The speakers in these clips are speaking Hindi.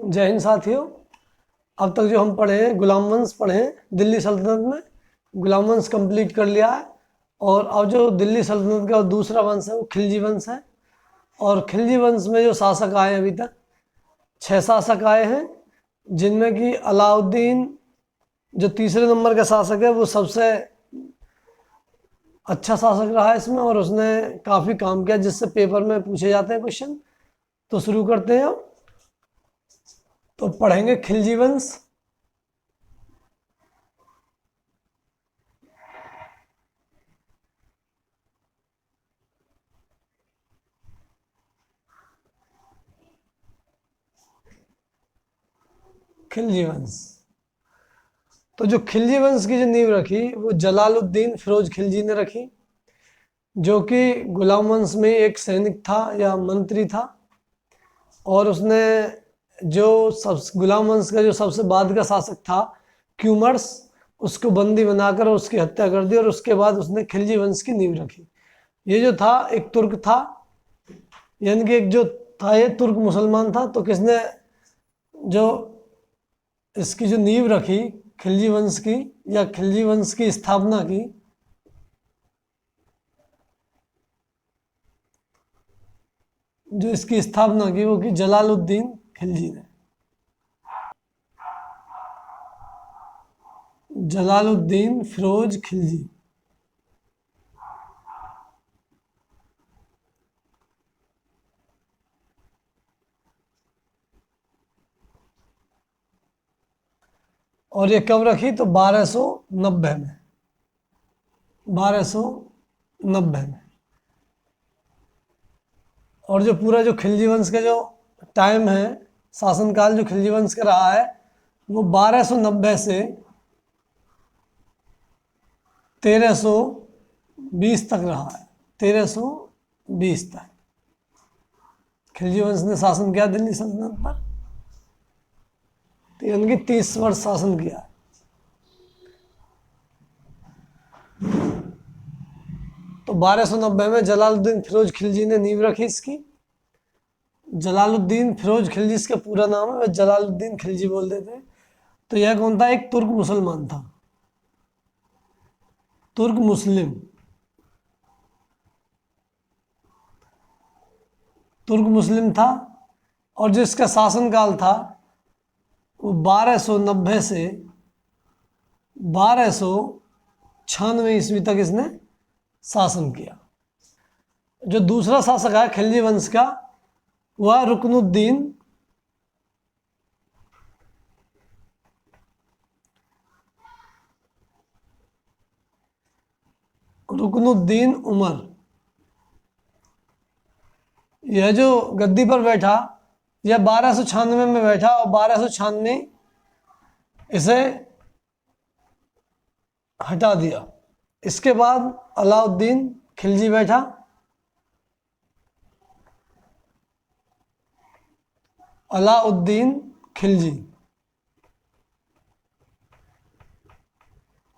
जय हिंद साथियों। अब तक जो हम पढ़े हैं गुलाम वंश पढ़े हैं, दिल्ली सल्तनत में गुलाम वंश कंप्लीट कर लिया है। और अब जो दिल्ली सल्तनत का दूसरा वंश है वो खिलजी वंश है। और खिलजी वंश में जो शासक आए अभी तक 6 शासक आए हैं, जिनमें कि अलाउद्दीन जो तीसरे नंबर का शासक है वो सबसे अच्छा शासक रहा है इसमें, और उसने काफ़ी काम किया जिससे पेपर में पूछे जाते हैं क्वेश्चन। तो शुरू करते हैं अब। तो पढ़ेंगे खिलजी वंश। खिलजी वंश, तो जो खिलजी वंश की जो नींव रखी वो जलालुद्दीन फिरोज खिलजी ने रखी, जो कि गुलाम वंश में एक सैनिक था या मंत्री था। और उसने जो सब गुलाम वंश का जो सबसे बाद का शासक था क्यूमर्स, उसको बंदी बनाकर उसकी हत्या कर दी, और उसके बाद उसने खिलजी वंश की नींव रखी। ये जो था एक तुर्क था, यानी कि एक जो था ये तुर्क मुसलमान था। तो किसने जो इसकी जो नींव रखी खिलजी वंश की या खिलजी वंश की स्थापना की, जो इसकी स्थापना की वो की जलालुद्दीन खिलजी ने। जलालुद्दीन फिरोज खिलजी। और ये कब रखी? तो 1290 में। 1290 में। और जो पूरा जो खिलजी वंश का जो टाइम है, शासनकाल जो खिलजी वंश का रहा है वो 1290 से 1320 तक रहा है। 1320 तक खिलजी वंश ने शासन किया दिल्ली सल्तनत पर। तो यानी कि 30 वर्ष शासन किया है। तो 1290 में जलालुद्दीन फिरोज खिलजी ने नींव रखी इसकी। जलालुद्दीन फिरोज खिलजी इसका पूरा नाम है, वह जलालुद्दीन खिलजी बोल देते हैं। तो यह कौन था? एक तुर्क मुसलमान था, तुर्क मुस्लिम, तुर्क मुस्लिम था। और जो इसका शासनकाल था वो 1290 से 1296 ईस्वी तक इसने शासन किया। जो दूसरा शासक है खिलजी वंश का वह रुकनुद्दीन उमर। यह जो गद्दी पर बैठा यह 1296 में बैठा, और 1296 इसे हटा दिया। इसके बाद अलाउद्दीन खिलजी बैठा। अलाउद्दीन खिलजी,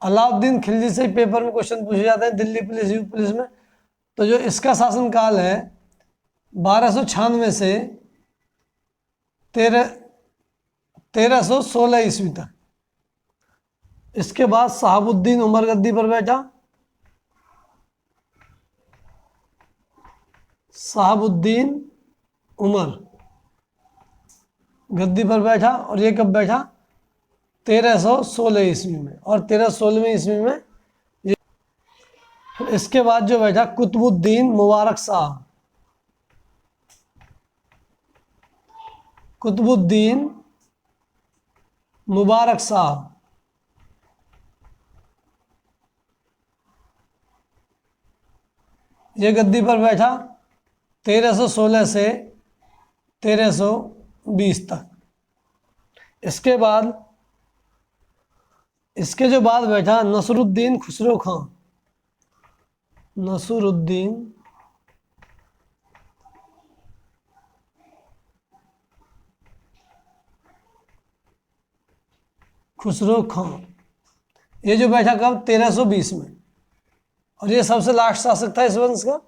अलाउद्दीन खिलजी से ही पेपर में क्वेश्चन पूछे जाते हैं दिल्ली पुलिस, यू पुलिस में। तो जो इसका शासनकाल है 1296 से 1316 ईस्वी तक। इसके बाद शहाबुद्दीन उमर गद्दी पर बैठा। शहाबुद्दीन उमर गद्दी पर बैठा, और ये कब बैठा? 1316 ईस्वी में। और 1316 ईस्वी में फिर इसके बाद जो बैठा कुतुबुद्दीन मुबारक शाह। कुतुबुद्दीन मुबारक शाह ये गद्दी पर बैठा 1316 से 1320 तक। इसके बाद इसके जो बाद बैठा नसरुद्दीन खुसरो खां। नसरुद्दीन खुसरो खां, ये जो बैठा कब? 1320 में। और ये सबसे लास्ट शासक था इस वंश का।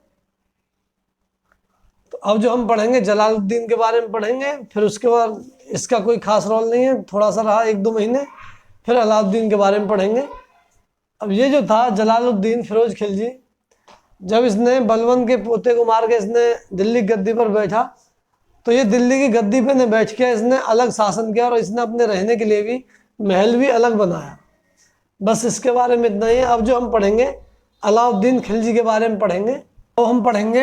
तो अब जो हम पढ़ेंगे जलालुद्दीन के बारे में पढ़ेंगे, फिर उसके बाद इसका कोई खास रोल नहीं है, थोड़ा सा रहा 1-2 महीने, फिर अलाउद्दीन के बारे में पढ़ेंगे। अब ये जो था जलालुद्दीन फिरोज खिलजी, जब इसने बलबन के पोते को मार के इसने दिल्ली गद्दी पर बैठा, तो ये दिल्ली की गद्दी पे न बैठ के इसने अलग शासन किया और इसने अपने रहने के लिए भी महल भी अलग बनाया। बस इसके बारे में इतना ही है। अब जो हम पढ़ेंगे अलाउद्दीन खिलजी के बारे में पढ़ेंगे, तो हम पढ़ेंगे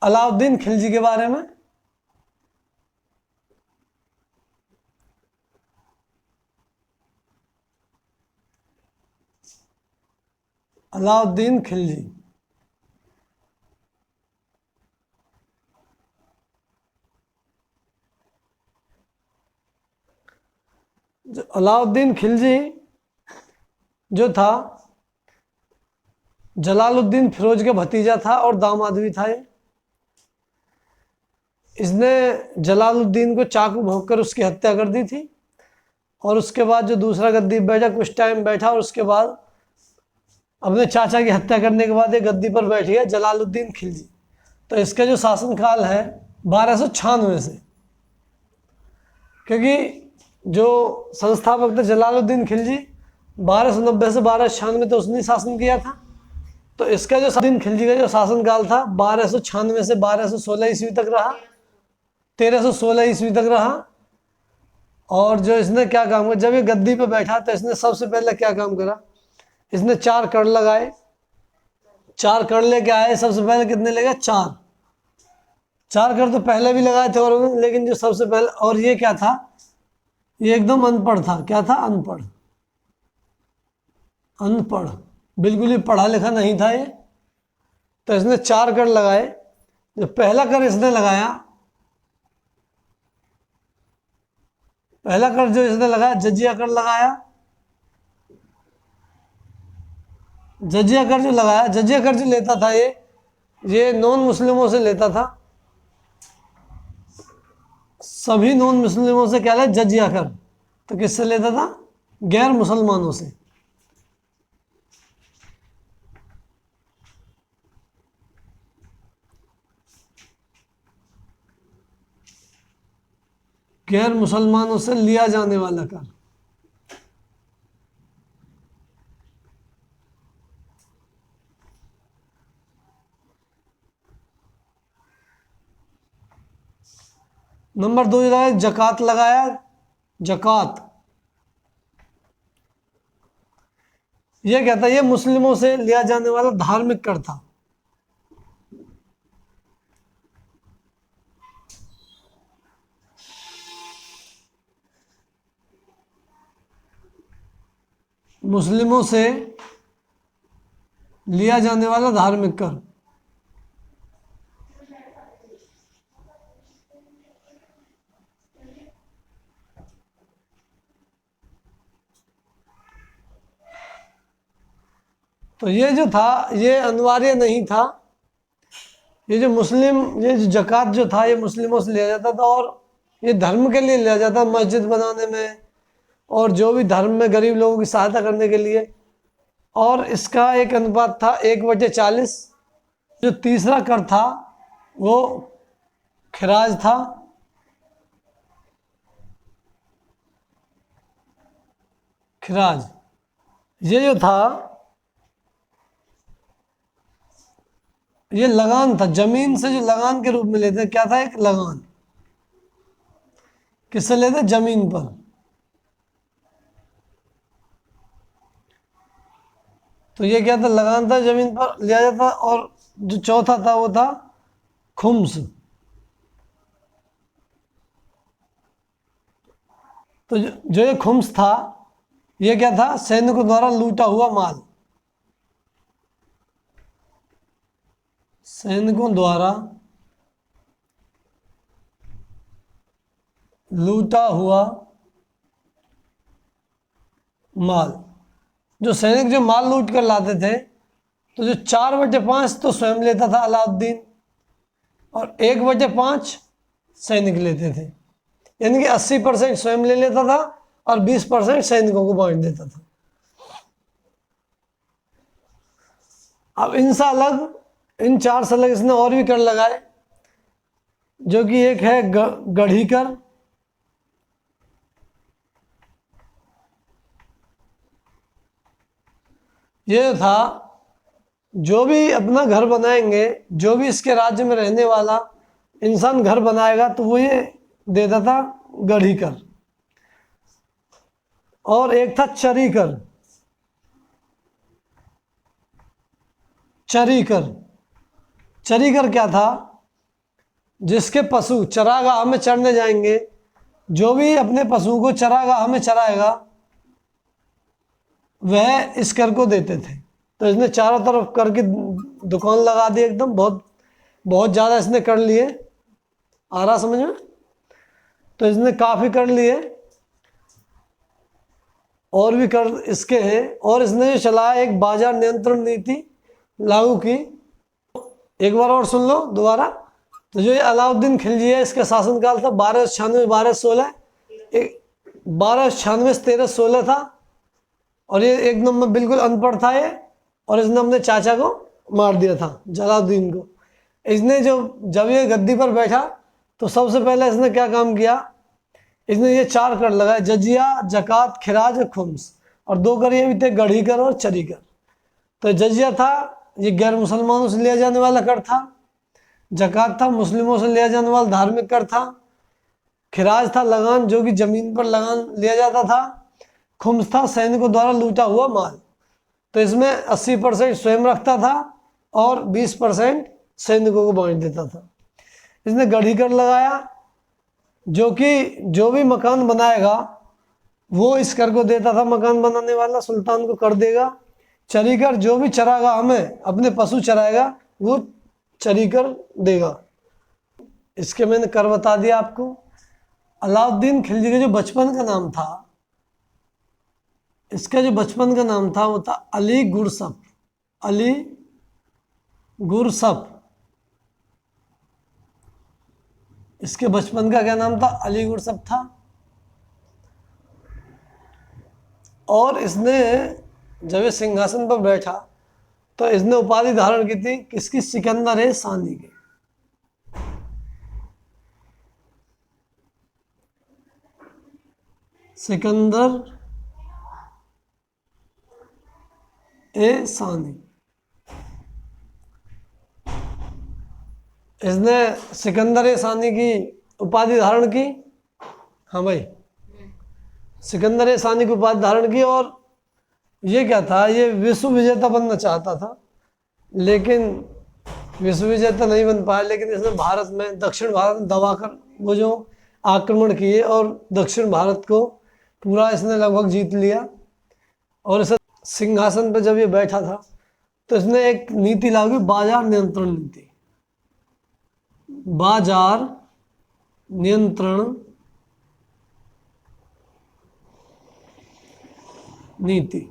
अलाउद्दीन खिलजी के बारे में। अलाउद्दीन खिलजी, अलाउद्दीन खिलजी जो था जलालुद्दीन फिरोज के भतीजा था और दामाद भी था। इसने जलालुद्दीन को चाकू भोंक कर उसकी हत्या कर दी थी और उसके बाद जो दूसरा गद्दी पर बैठा, कुछ टाइम बैठा और उसके बाद अपने चाचा की हत्या करने के बाद ये गद्दी पर बैठ गया जलालुद्दीन खिलजी। तो इसका जो शासनकाल है 1296 से, क्योंकि जो संस्थापक थे जलालुद्दीन खिलजी 1290 से 1296 तो उसने शासन किया था। तो इसका जो जलालुद्दीन खिलजी का जो शासनकाल था 1296 से 1216 ईस्वी तक रहा, 1316 ईस्वी तक रहा। और जो इसने क्या काम किया, जब ये गद्दी पे बैठा तो इसने सबसे पहले क्या काम करा, इसने 4 कण लगाए। 4 कण लेके आए। सबसे पहले कितने लगे? 4 कण तो पहले भी लगाए थे और लेकिन जो सबसे पहले, और ये क्या था, ये एकदम अनपढ़ था। क्या था? अनपढ़। अनपढ़, बिल्कुल ही पढ़ा लिखा नहीं था ये। तो इसने 4 कण लगाए। जो पहला कण इसने लगाया, पहला कर जो इसने लगाया जजिया कर लगाया। जजिया कर जो लगाया, जजिया कर जो लेता था ये नॉन मुस्लिमों से लेता था। सभी नॉन मुस्लिमों से क्या ले? जजिया कर। तो किससे लेता था? गैर मुसलमानों से। गैर मुसलमानों से लिया जाने वाला कर। नंबर 2 लगाया जकात लगाया। जकात ये क्या था? ये मुस्लिमों से लिया जाने वाला धार्मिक कर था। मुस्लिमों से लिया जाने वाला धार्मिक कर। तो ये जो था ये अनिवार्य नहीं था। ये जो जकात जो था ये मुस्लिमों से लिया जाता था और ये धर्म के लिए लिया जाता, मस्जिद बनाने में और जो भी धर्म में गरीब लोगों की सहायता करने के लिए। और इसका एक अनुपात था 1/40। जो तीसरा कर था वो खिराज था। खिराज ये जो था ये लगान था। जमीन से जो लगान के रूप में लेते, क्या था? एक लगान। किससे लेते? जमीन पर। तो ये क्या था? लगान था, जमीन पर लिया जाता। और जो चौथा था वो था खुम्स। तो जो ये खुम्स था ये क्या था? सैनिकों द्वारा लूटा हुआ माल। सैनिकों द्वारा लूटा हुआ माल। जो सैनिक जो माल लूट कर लाते थे, तो जो 4/5 तो स्वयं लेता था अलाउद्दीन और 1/5 सैनिक लेते थे। यानी कि 80% स्वयं ले लेता था और 20% सैनिकों को बांट देता था। अब इनसे अलग, इन 4 से अलग इसने और भी कर लगाए। जो कि एक है गढ़ीकर, ये था जो भी अपना घर बनाएंगे, जो भी इसके राज्य में रहने वाला इंसान घर बनाएगा तो वो ये देता था गढ़ीकर। और एक था चरीकर। चरीकर चरीकर क्या था? जिसके पशु चरागाह में चरने जाएंगे, जो भी अपने पशु को चरागाह में चराएगा वह इस कर को देते थे। तो इसने चारों तरफ कर की दुकान लगा दी, एकदम बहुत बहुत ज़्यादा इसने कर लिए। आ रहा समझ में? तो इसने काफ़ी कर लिए, और भी कर इसके हैं। और इसने जो चलाया एक बाजार नियंत्रण नीति लागू की। एक बार और सुन लो दोबारा। तो जो ये अलाउद्दीन खिलजी है, इसका शासनकाल था 1296 1216, 1296 1316 था। और ये एक नंबर बिल्कुल अनपढ़ था ये, और इसने अपने चाचा को मार दिया था, जलालुद्दीन को। इसने जब ये गद्दी पर बैठा तो सबसे पहले इसने क्या काम किया? इसने ये 4 कर लगाए, जजिया, जकात, खिराज और खुम्स। और 2 कर ये भी थे, गढ़ीकर और चरीकर। तो जजिया था, ये गैर मुसलमानों से लिया जाने वाला कर था। जकात था, मुस्लिमों से लिया जाने वाला धार्मिक कर था। खिराज था, लगान, जो कि जमीन पर लगान लिया जाता था। खुम्स था, सैनिकों द्वारा लूटा हुआ माल। तो इसमें 80% स्वयं रखता था और 20% सैनिकों को बांट देता था। इसने गढ़ीकर लगाया, जो कि जो भी मकान बनाएगा वो इस कर को देता था, मकान बनाने वाला सुल्तान को कर देगा। चरीकर, जो भी चरागाह में अपने पशु चराएगा वो चरीकर देगा। इसके मैंने कर बता दिया आपको। अलाउद्दीन खिलजी का जो बचपन का नाम था, इसका जो बचपन का नाम था वो था अली गुरसफ। अली गुरसफ, इसके बचपन का क्या नाम था? अली गुरसफ था। और इसने जब ये सिंहासन पर बैठा तो इसने उपाधि धारण की थी किसकी? सिकंदर सानी की। सिकंदर सानी। इसने सिकंदर सानी की उपाधि धारण की। हाँ भाई, सिकंदर सानी की उपाधि धारण की। और ये क्या था? ये विश्व विजेता बनना चाहता था, लेकिन विश्व विजेता नहीं बन पाया। लेकिन इसने भारत में, दक्षिण भारत में दबाकर वो जो आक्रमण किए और दक्षिण भारत को पूरा इसने लगभग जीत लिया। और इसे सिंहासन पर जब ये बैठा था तो इसने एक नीति लागू, बाजार नियंत्रण नीति। बाजार नियंत्रण नीति।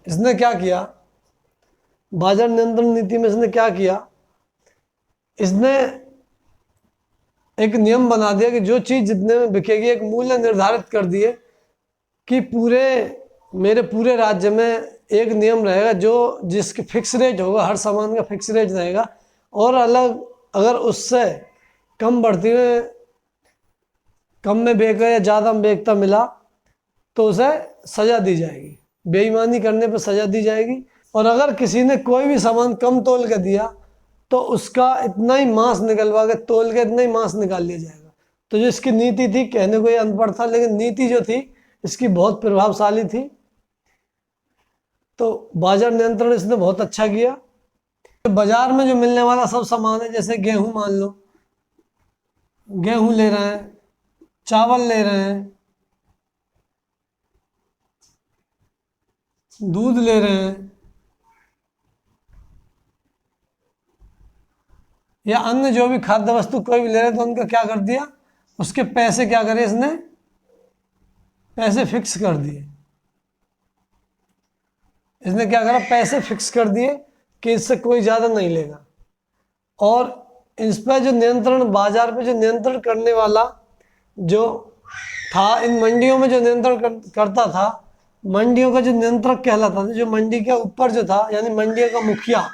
इसने क्या किया? बाजार नियंत्रण नीति में इसने क्या किया? इसने एक नियम बना दिया कि जो चीज जितने में बिकेगी, एक मूल्य निर्धारित कर दिए कि मेरे पूरे राज्य में एक नियम रहेगा जो जिसकी फिक्स रेट होगा, हर सामान का फिक्स रेट रहेगा। और अलग अगर उससे कम बढ़ती हुए, कम में बेचा या ज़्यादा में बेचता मिला तो उसे सज़ा दी जाएगी, बेईमानी करने पर सज़ा दी जाएगी। और अगर किसी ने कोई भी सामान कम तोल के दिया तो उसका इतना ही मांस निकलवा के, तोल के इतना ही मांस निकाल लिया जाएगा। तो जो इसकी नीति थी, कहने को ये अनपढ़ था लेकिन नीति जो थी इसकी बहुत प्रभावशाली थी। तो बाजार नियंत्रण इसने बहुत अच्छा किया। बाजार में जो मिलने वाला सब सामान है, जैसे गेहूं, मान लो गेहूं ले रहे हैं, चावल ले रहे हैं, दूध ले रहे हैं, या अन्य जो भी खाद्य वस्तु कोई भी ले रहे हैं, तो उनका क्या कर दिया? उसके पैसे क्या करे इसने? पैसे फिक्स कर दिए। इसने क्या करा? पैसे फिक्स कर दिए कि इससे कोई ज़्यादा नहीं लेगा। और इस पर जो नियंत्रण, बाजार पे जो नियंत्रण करने वाला जो था, इन मंडियों में जो नियंत्रण करता था, मंडियों का जो नियंत्रक कहलाता था, जो मंडी के ऊपर जो था, यानी मंडियों का मुखिया,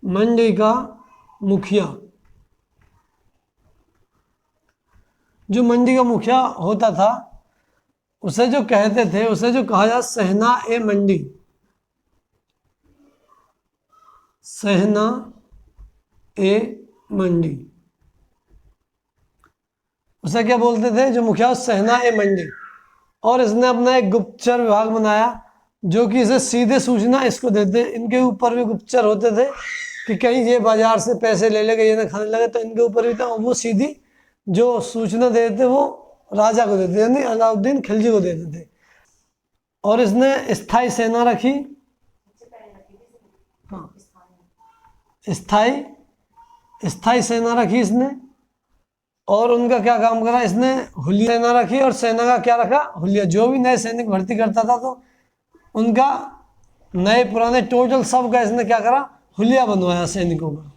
मंडी का मुखिया, जो मंडी का मुखिया होता था उसे जो कहते थे, उसे जो कहा जाता सहना ए मंडी, सहना ए मंडी, उसे क्या बोलते थे जो मुखिया, सहना ए मंडी। और इसने अपना एक गुप्तचर विभाग बनाया जो कि इसे सीधे सूचना इसको देते, इनके ऊपर भी गुप्तचर होते थे कि कहीं ये बाजार से पैसे ले लेगा, ये ना खाने लगे, तो इनके ऊपर भी था। वो सीधी जो सूचना देते वो राजा को देते, यानी अलाउद्दीन खिलजी को देते थे। और इसने स्थायी सेना रखी, हाँ स्थायी स्थायी सेना रखी इसने। और उनका क्या काम करा इसने, हुलिया सेना रखी। और सेना का क्या रखा, हुलिया। जो भी नए सैनिक भर्ती करता था तो उनका नए पुराने टोटल सब का इसने क्या करा, हुलिया बनवाया सैनिकों का,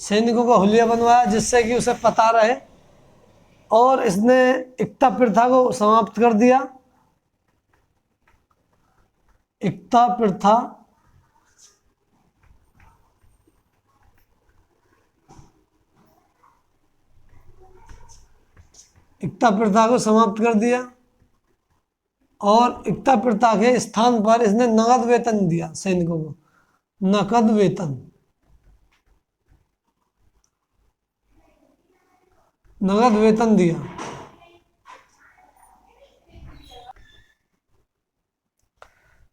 सैनिकों का हुलिया बनवाया जिससे कि उसे पता रहे। और इसने एकता प्रथा को समाप्त कर दिया, एकता प्रथा एकता प्रथा को समाप्त कर दिया। और एकता प्रथा के स्थान पर इसने नगद वेतन दिया सैनिकों को, नकद वेतन, नगद वेतन दिया।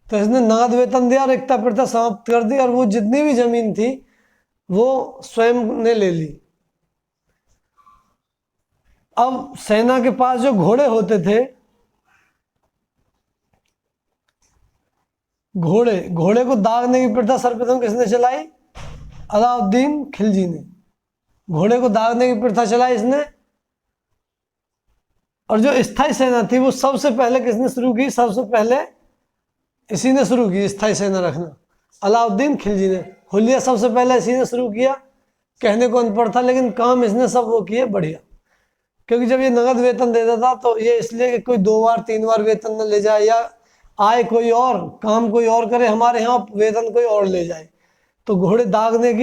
तो इसने नगद वेतन दिया और एकता प्रथा समाप्त कर दी। और वो जितनी भी जमीन थी वो स्वयं ने ले ली। अब सेना के पास जो घोड़े होते थे, घोड़े को दागने की प्रथा सर्वप्रथम किसने चलाई, अलाउद्दीन खिलजी ने। घोड़े को दागने की प्रथा चलाई इसने। और जो स्थायी सेना थी वो सबसे पहले किसने शुरू की, सबसे पहले इसी ने शुरू की स्थायी सेना रखना, अलाउद्दीन खिलजी ने। हुलिया सबसे पहले इसी ने शुरू किया, कहने को अनपढ़ था लेकिन काम इसने सब वो किए बढ़िया। क्योंकि जब ये नगद वेतन देता था तो ये इसलिए कि कोई 2 बार 3 बार वेतन न ले जाए, या आए कोई और काम कोई और करे, हमारे यहाँ वेतन कोई और ले जाए। तो घोड़े दागने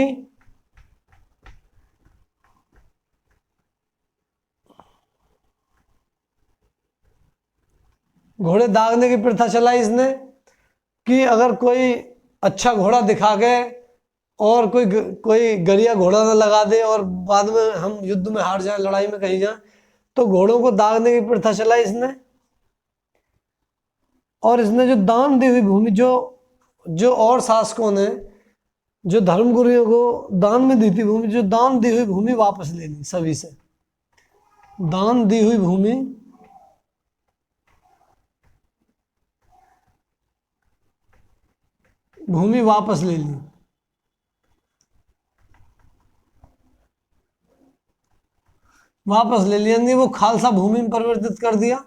की प्रथा चलाई इसने कि अगर कोई अच्छा घोड़ा दिखा के और कोई गरिया घोड़ा ना लगा दे और बाद में हम युद्ध में हार जाए, लड़ाई में कहीं जाए, तो घोड़ों को दागने की प्रथा चलाई इसने। और इसने जो दान दी हुई भूमि, जो और शासकों ने जो धर्मगुरुओं को दान में दी थी भूमि, जो दान दी हुई भूमि वापस ले ली सभी से, दान दी हुई भूमि वापस ले ली। वापस ले लिया, यानी वो खालसा भूमि में परिवर्तित कर दिया।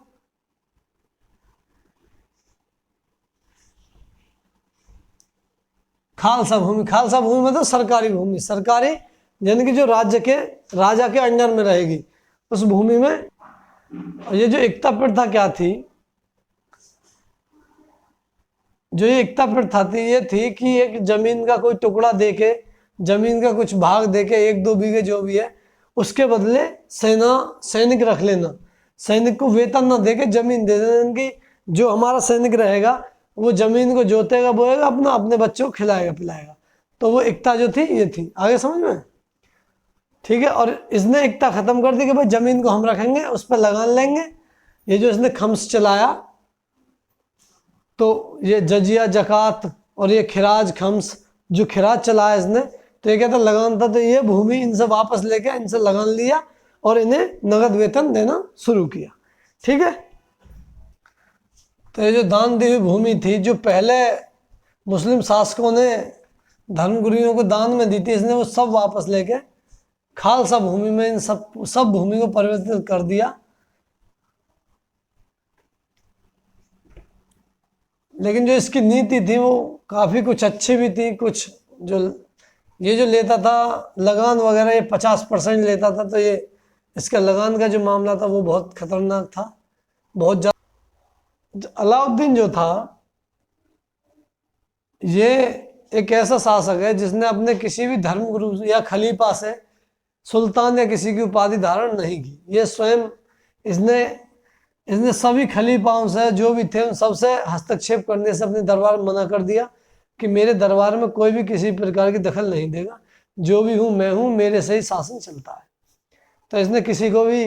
खालसा भूमि मतलब सरकारी भूमि, सरकारी यानी कि जो राज्य के राजा के अंडर में रहेगी उस भूमि में। और ये जो एकता प्रथा क्या थी, जो ये एकता प्रथा थी ये थी कि एक जमीन का कोई टुकड़ा देके, जमीन का कुछ भाग देके, 1-2 बीघे जो भी है, उसके बदले सैनिक रख लेना, सैनिक को वेतन ना देके जमीन दे देना कि जो हमारा सैनिक रहेगा वो जमीन को जोतेगा, बोएगा, अपने बच्चों को खिलाएगा पिलाएगा। तो वो एकता जो थी ये थी, आगे समझ में, ठीक है। और इसने एकता खत्म कर दी कि भाई जमीन को हम रखेंगे, उस पर लगान लेंगे। ये जो इसने खम्स चलाया, तो ये जजिया जकात और ये खिराज खम्स, जो खिराज चलाया इसने, तो ये कहता लगान था, तो ये भूमि इनसे वापस लेके इनसे लगान लिया और इन्हें नगद वेतन देना शुरू किया, ठीक है। तो ये जो दान दी हुई भूमि थी, जो पहले मुस्लिम शासकों ने धर्मगुरुओं को दान में दी थी, इसने वो सब वापस लेके खालसा भूमि में इन सब भूमि को परिवर्तित कर दिया। लेकिन जो इसकी नीति थी वो काफ़ी कुछ अच्छी भी थी, कुछ जो लेता था लगान वगैरह, ये 50% लेता था, तो ये इसका लगान का जो मामला था वो बहुत खतरनाक था, बहुत ज़्यादा। अलाउद्दीन जो था ये एक ऐसा शासक है जिसने अपने किसी भी धर्मगुरु या खलीफा से सुल्तान या किसी की उपाधि धारण नहीं की। ये स्वयं इसने इसने सभी खलीफाओं से जो भी थे उन सबसे हस्तक्षेप करने से अपने दरबार में मना कर दिया कि मेरे दरबार में कोई भी किसी प्रकार की दखल नहीं देगा, जो भी हूँ मैं हूँ, मेरे से ही शासन चलता है। तो इसने किसी को भी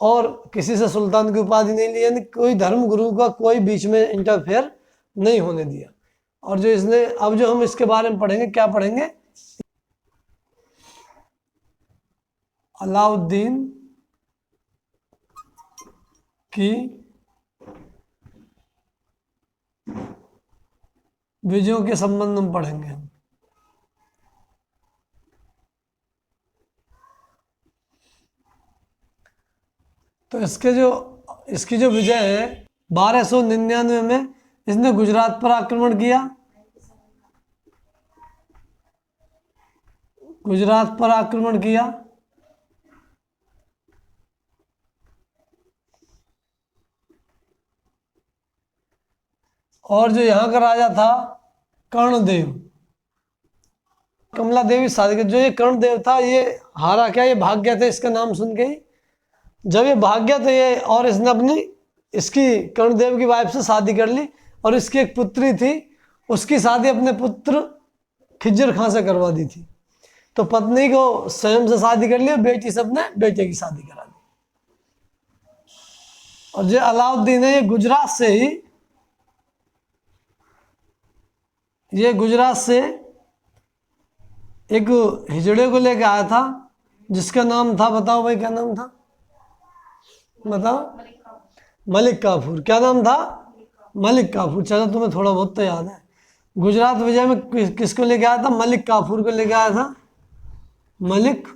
और किसी से सुल्तान की उपाधि नहीं ली, यानी कोई धर्म गुरु का कोई बीच में इंटरफेयर नहीं होने दिया। और जो इसने अब जो हम इसके बारे में पढ़ेंगे, क्या पढ़ेंगे, अलाउद्दीन की विजयों के संबंध में पढ़ेंगे हम। तो इसकी जो विजय है 1299 में इसने गुजरात पर आक्रमण किया। गुजरात पर आक्रमण किया और जो यहाँ का राजा था कर्णदेव, कमला देवी शादी, जो ये कर्णदेव था ये हारा क्या, ये भाग गया था इसका नाम सुन के ही। जब ये भाग गया तो ये और इसने अपनी इसकी कर्णदेव की वाइफ से शादी कर ली और इसकी एक पुत्री थी, उसकी शादी अपने पुत्र खिज्जर खां से करवा दी थी। तो पत्नी को स्वयं से शादी कर ली और बेटी से अपने बेटे की शादी करा दी। और जो अलाउद्दीन है ये गुजरात से एक हिजड़े को लेकर आया था जिसका नाम था, बताओ भाई क्या नाम था, बताओ, मलिक काफूर। क्या नाम था, मलिक काफूर। चलो तुम्हें थोड़ा बहुत तो याद है। गुजरात विजय में किसको लेके आया था, मलिक काफूर को लेके आया था, मलिक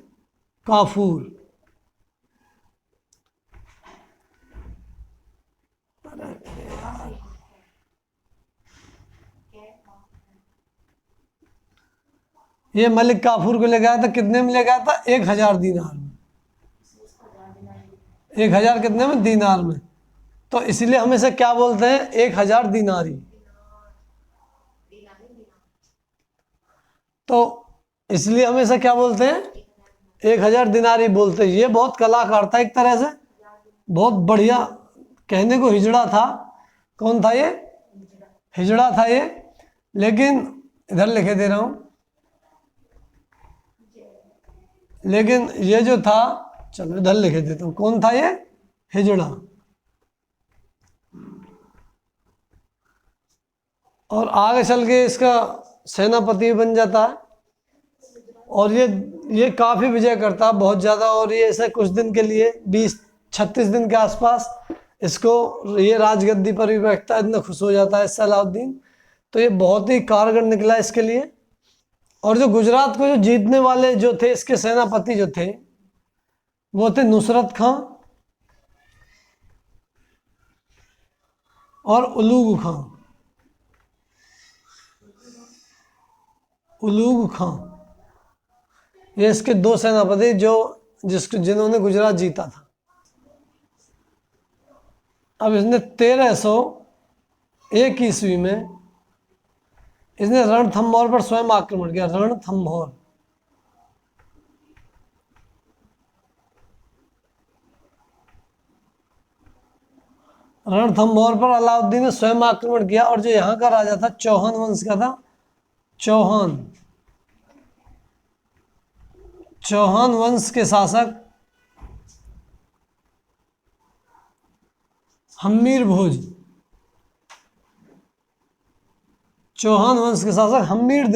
काफूर। ये मलिक काफूर को लेके आया था, कितने में लेके आया था, 1000 दीनार में। 1000 कितने में, दीनार में। तो इसलिए हम इसे क्या बोलते हैं, 1000 दीनारी। तो इसलिए हम इसे क्या बोलते हैं, 1000 दिनारी बोलते हैं। ये बहुत कलाकार था एक तरह से, बहुत बढ़िया, कहने को हिजड़ा था। कौन था ये, हिजड़ा था ये। लेकिन इधर लिखे दे रहा हूं, लेकिन ये जो था, चलो इधर लिखे देता हूं, कौन था ये, हिजड़ा। और आगे चल के इसका सेनापति बन जाता है। और ये काफ़ी विजय करता है, बहुत ज़्यादा। और ये ऐसे कुछ दिन के लिए 20-36 दिन के आसपास इसको ये राजगद्दी पर भी बैठता है, इतना खुश हो जाता है इससे अलाउद्दीन। तो ये बहुत ही कारगर निकला इसके लिए। और जो गुजरात को जो जीतने वाले जो थे, इसके सेनापति जो थे, वो थे नुसरत खां और उलूग खां। उलूग खां, ये इसके दो सेनापति जिन्होंने गुजरात जीता था। अब इसने 1301 ईस्वी में इसने रणथंभौर पर स्वयं आक्रमण किया। रणथंभौर, रणथंभौर पर अलाउद्दीन ने स्वयं आक्रमण किया। और जो यहाँ का राजा था, चौहान वंश का था, चौहान वंश के शासक हम्मीर भोज, चौहान वंश के शासक हम्मीर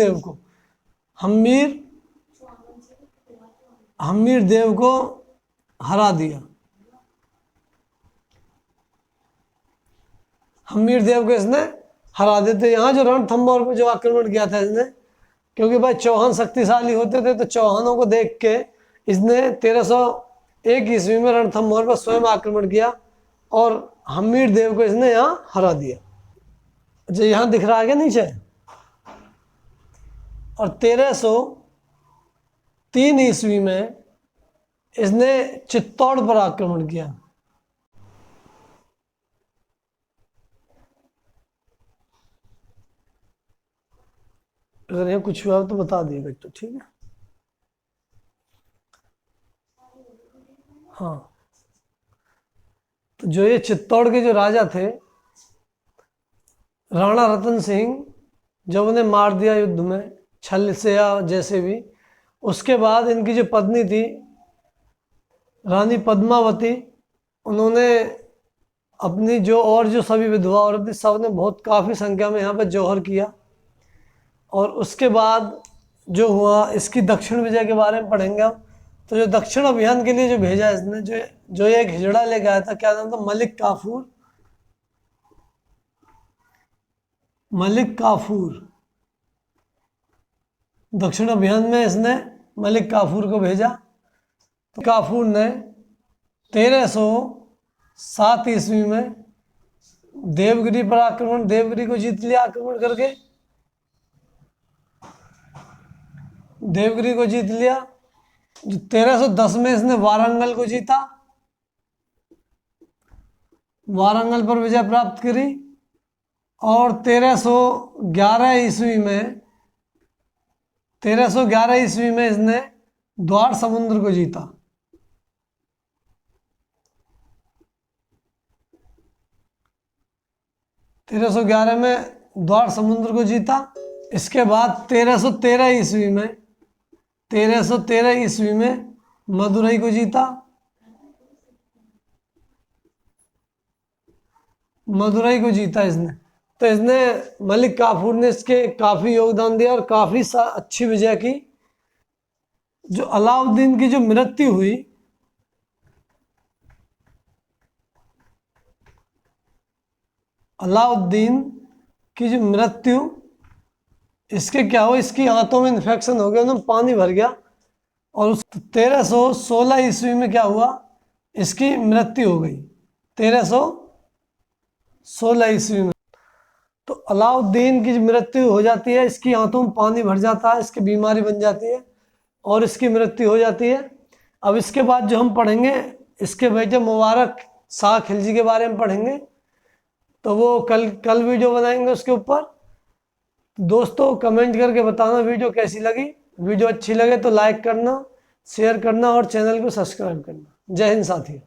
देव को हरा दिया। हम्मीर देव को इसने हरा देते। यहाँ जो रणथंभौर पर जो आक्रमण किया था इसने, क्योंकि भाई चौहान शक्तिशाली होते थे, तो चौहानों को देख के इसने 1301 ईस्वी में रणथंभौर पर स्वयं आक्रमण किया और हम्मीर देव को इसने यहाँ हरा दिया। जो यहाँ दिख रहा है क्या नीचे। और 1303 ईस्वी में इसने चित्तौड़ पर आक्रमण किया। अगर यहाँ कुछ हुआ तो बता दिएगा, तो ठीक है। हाँ, तो जो ये चित्तौड़ के जो राजा थे राणा रतन सिंह, जब उन्हें मार दिया युद्ध में छल से या जैसे भी, उसके बाद इनकी जो पत्नी थी रानी पद्मावती, उन्होंने अपनी जो और जो सभी विधवा औरत थी सब ने बहुत काफ़ी संख्या में यहाँ पर जौहर किया। और उसके बाद जो हुआ, इसकी दक्षिण विजय के बारे में पढ़ेंगे हम। तो जो दक्षिण अभियान के लिए जो भेजा इसने, जो एक हिजड़ा लेके आया था, क्या नाम था, मलिक काफूर। मलिक काफूर दक्षिण अभियान में इसने मलिक काफूर को भेजा। तो काफूर ने 1307 ईस्वी में देवगिरी पर आक्रमण, देवगिरी को जीत लिया आक्रमण करके, देवगिरी को जीत लिया। जो 1310 में इसने वारंगल को जीता, वारंगल पर विजय प्राप्त करी। और 1311 ईस्वी में 1311 ईस्वी में इसने द्वार समुद्र को जीता। 1311 में द्वार समुद्र को जीता। इसके बाद 1313 ईस्वी में 1313 ईस्वी में मदुरई को जीता। मदुरई को जीता इसने। तो इसने, मलिक काफूर ने इसके काफ़ी योगदान दिया और काफ़ी अच्छी विजय की। जो अलाउद्दीन की जो मृत्यु हुई, अलाउद्दीन की जो मृत्यु, इसके क्या हुआ, इसकी आंतों में इन्फेक्शन हो गया, उन्हें पानी भर गया। और उस 1316 ईस्वी में क्या हुआ, इसकी मृत्यु हो गई 1316 ईस्वी में। तो अलाउद्दीन की मृत्यु हो जाती है, इसकी आंतों में पानी भर जाता है, इसकी बीमारी बन जाती है और इसकी मृत्यु हो जाती है। अब इसके बाद जो हम पढ़ेंगे, इसके बेटे मुबारक शाह खिलजी के बारे में पढ़ेंगे। तो वो कल वीडियो बनाएंगे उसके ऊपर। दोस्तों कमेंट करके बताना वीडियो कैसी लगी। वीडियो अच्छी लगे तो लाइक करना, शेयर करना और चैनल को सब्सक्राइब करना। जय हिंद साथियों।